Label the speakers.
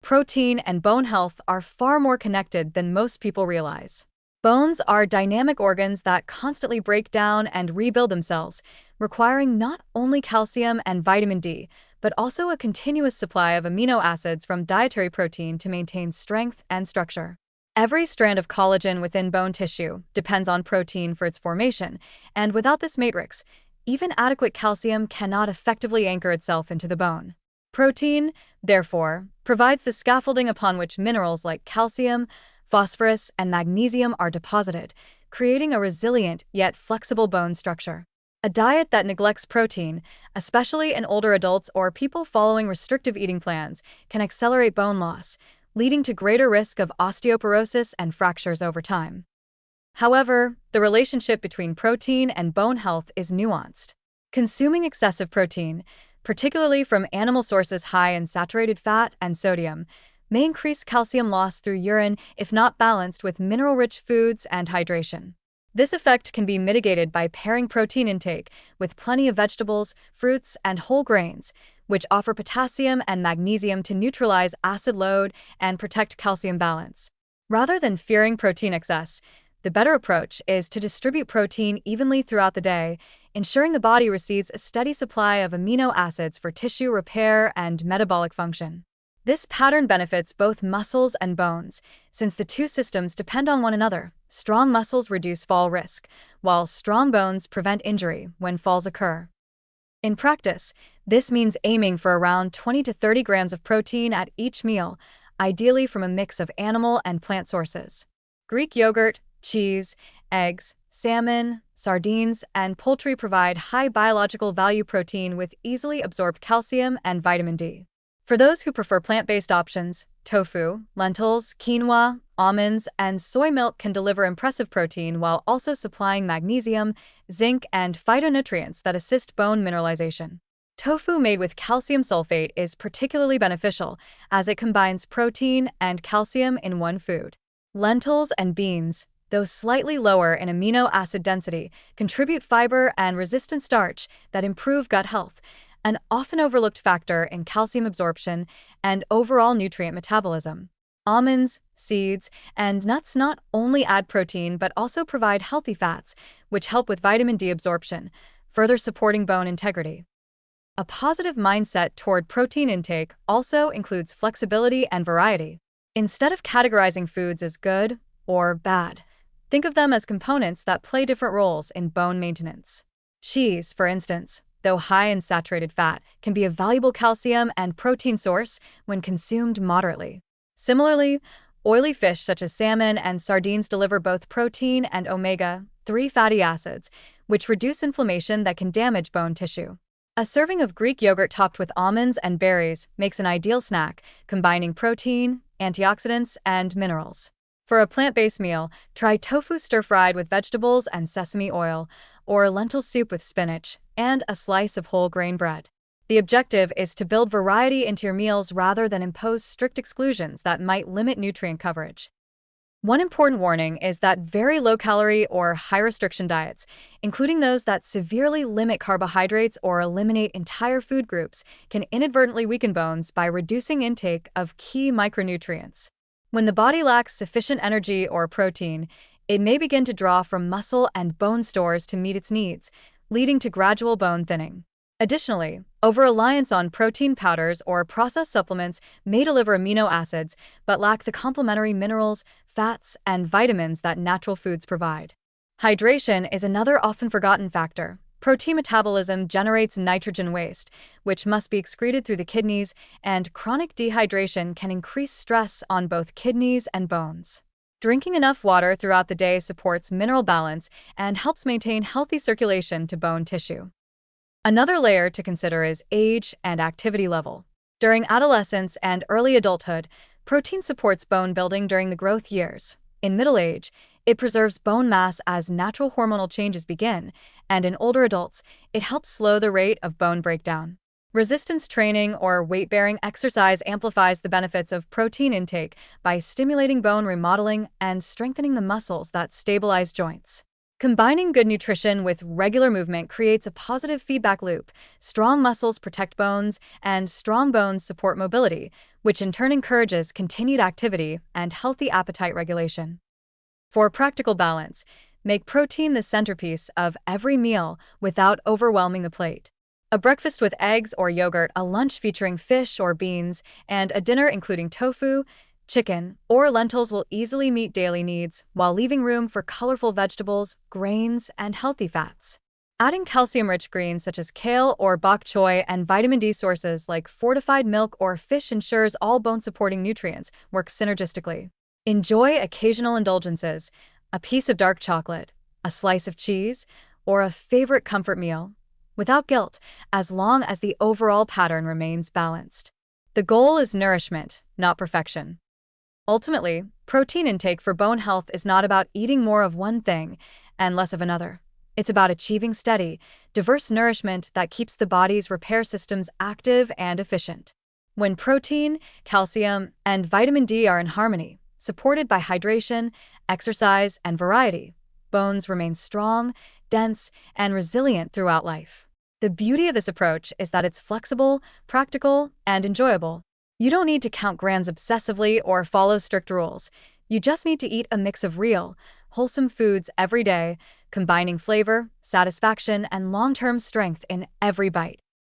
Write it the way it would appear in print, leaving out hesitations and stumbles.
Speaker 1: protein and bone health are far more connected than most people realize. Bones are dynamic organs that constantly break down and rebuild themselves, requiring not only calcium and vitamin D, but also a continuous supply of amino acids from dietary protein to maintain strength and structure. Every strand of collagen within bone tissue depends on protein for its formation, and without this matrix, even adequate calcium cannot effectively anchor itself into the bone. Protein, therefore, provides the scaffolding upon which minerals like calcium, phosphorus, and magnesium are deposited, creating a resilient yet flexible bone structure. A diet that neglects protein, especially in older adults or people following restrictive eating plans, can accelerate bone loss, leading to greater risk of osteoporosis and fractures over time. However, the relationship between protein and bone health is nuanced. Consuming excessive protein, particularly from animal sources high in saturated fat and sodium, may increase calcium loss through urine if not balanced with mineral-rich foods and hydration. This effect can be mitigated by pairing protein intake with plenty of vegetables, fruits, and whole grains, which offer potassium and magnesium to neutralize acid load and protect calcium balance. Rather than fearing protein excess, the better approach is to distribute protein evenly throughout the day, ensuring the body receives a steady supply of amino acids for tissue repair and metabolic function. This pattern benefits both muscles and bones, since the two systems depend on one another. Strong muscles reduce fall risk, while strong bones prevent injury when falls occur. In practice, this means aiming for around 20 to 30 grams of protein at each meal, ideally from a mix of animal and plant sources. Greek yogurt, cheese, eggs, salmon, sardines, and poultry provide high biological value protein with easily absorbed calcium and vitamin D. For those who prefer plant-based options, tofu, lentils, quinoa, almonds, and soy milk can deliver impressive protein while also supplying magnesium, zinc, and phytonutrients that assist bone mineralization. Tofu made with calcium sulfate is particularly beneficial as it combines protein and calcium in one food. Lentils and beans, though slightly lower in amino acid density, contribute fiber and resistant starch that improve gut health, an often overlooked factor in calcium absorption and overall nutrient metabolism. Almonds, seeds, and nuts not only add protein but also provide healthy fats, which help with vitamin D absorption, further supporting bone integrity. A positive mindset toward protein intake also includes flexibility and variety. Instead of categorizing foods as good or bad, think of them as components that play different roles in bone maintenance. Cheese, for instance, though high in saturated fat, can be a valuable calcium and protein source when consumed moderately. Similarly, oily fish such as salmon and sardines deliver both protein and omega-3 fatty acids, which reduce inflammation that can damage bone tissue. A serving of Greek yogurt topped with almonds and berries makes an ideal snack, combining protein, antioxidants, and minerals. For a plant-based meal, try tofu stir-fried with vegetables and sesame oil, or lentil soup with spinach, and a slice of whole grain bread. The objective is to build variety into your meals rather than impose strict exclusions that might limit nutrient coverage. One important warning is that very low-calorie or high-restriction diets, including those that severely limit carbohydrates or eliminate entire food groups, can inadvertently weaken bones by reducing intake of key micronutrients. When the body lacks sufficient energy or protein, it may begin to draw from muscle and bone stores to meet its needs, leading to gradual bone thinning. Additionally, over-reliance on protein powders or processed supplements may deliver amino acids but lack the complementary minerals, fats, and vitamins that natural foods provide. Hydration is another often forgotten factor. Protein metabolism generates nitrogen waste, which must be excreted through the kidneys, and chronic dehydration can increase stress on both kidneys and bones. Drinking enough water throughout the day supports mineral balance and helps maintain healthy circulation to bone tissue. Another layer to consider is age and activity level. During adolescence and early adulthood, protein supports bone building during the growth years. In middle age, it preserves bone mass as natural hormonal changes begin, and in older adults, it helps slow the rate of bone breakdown. Resistance training or weight-bearing exercise amplifies the benefits of protein intake by stimulating bone remodeling and strengthening the muscles that stabilize joints. Combining good nutrition with regular movement creates a positive feedback loop. Strong muscles protect bones, and strong bones support mobility, which in turn encourages continued activity and healthy appetite regulation. For practical balance, make protein the centerpiece of every meal without overwhelming the plate. A breakfast with eggs or yogurt, a lunch featuring fish or beans, and a dinner including tofu, chicken, or lentils will easily meet daily needs while leaving room for colorful vegetables, grains, and healthy fats. Adding calcium-rich greens such as kale or bok choy and vitamin D sources like fortified milk or fish ensures all bone-supporting nutrients work synergistically. Enjoy occasional indulgences, a piece of dark chocolate, a slice of cheese, or a favorite comfort meal, without guilt, as long as the overall pattern remains balanced. The goal is nourishment, not perfection. Ultimately, protein intake for bone health is not about eating more of one thing and less of another. It's about achieving steady, diverse nourishment that keeps the body's repair systems active and efficient. When protein, calcium, and vitamin D are in harmony, supported by hydration, exercise, and variety, bones remain strong, dense, and resilient throughout life. The beauty of this approach is that it's flexible, practical, and enjoyable. You don't need to count grams obsessively or follow strict rules. You just need to eat a mix of real, wholesome foods every day, combining flavor, satisfaction, and long-term strength in every bite.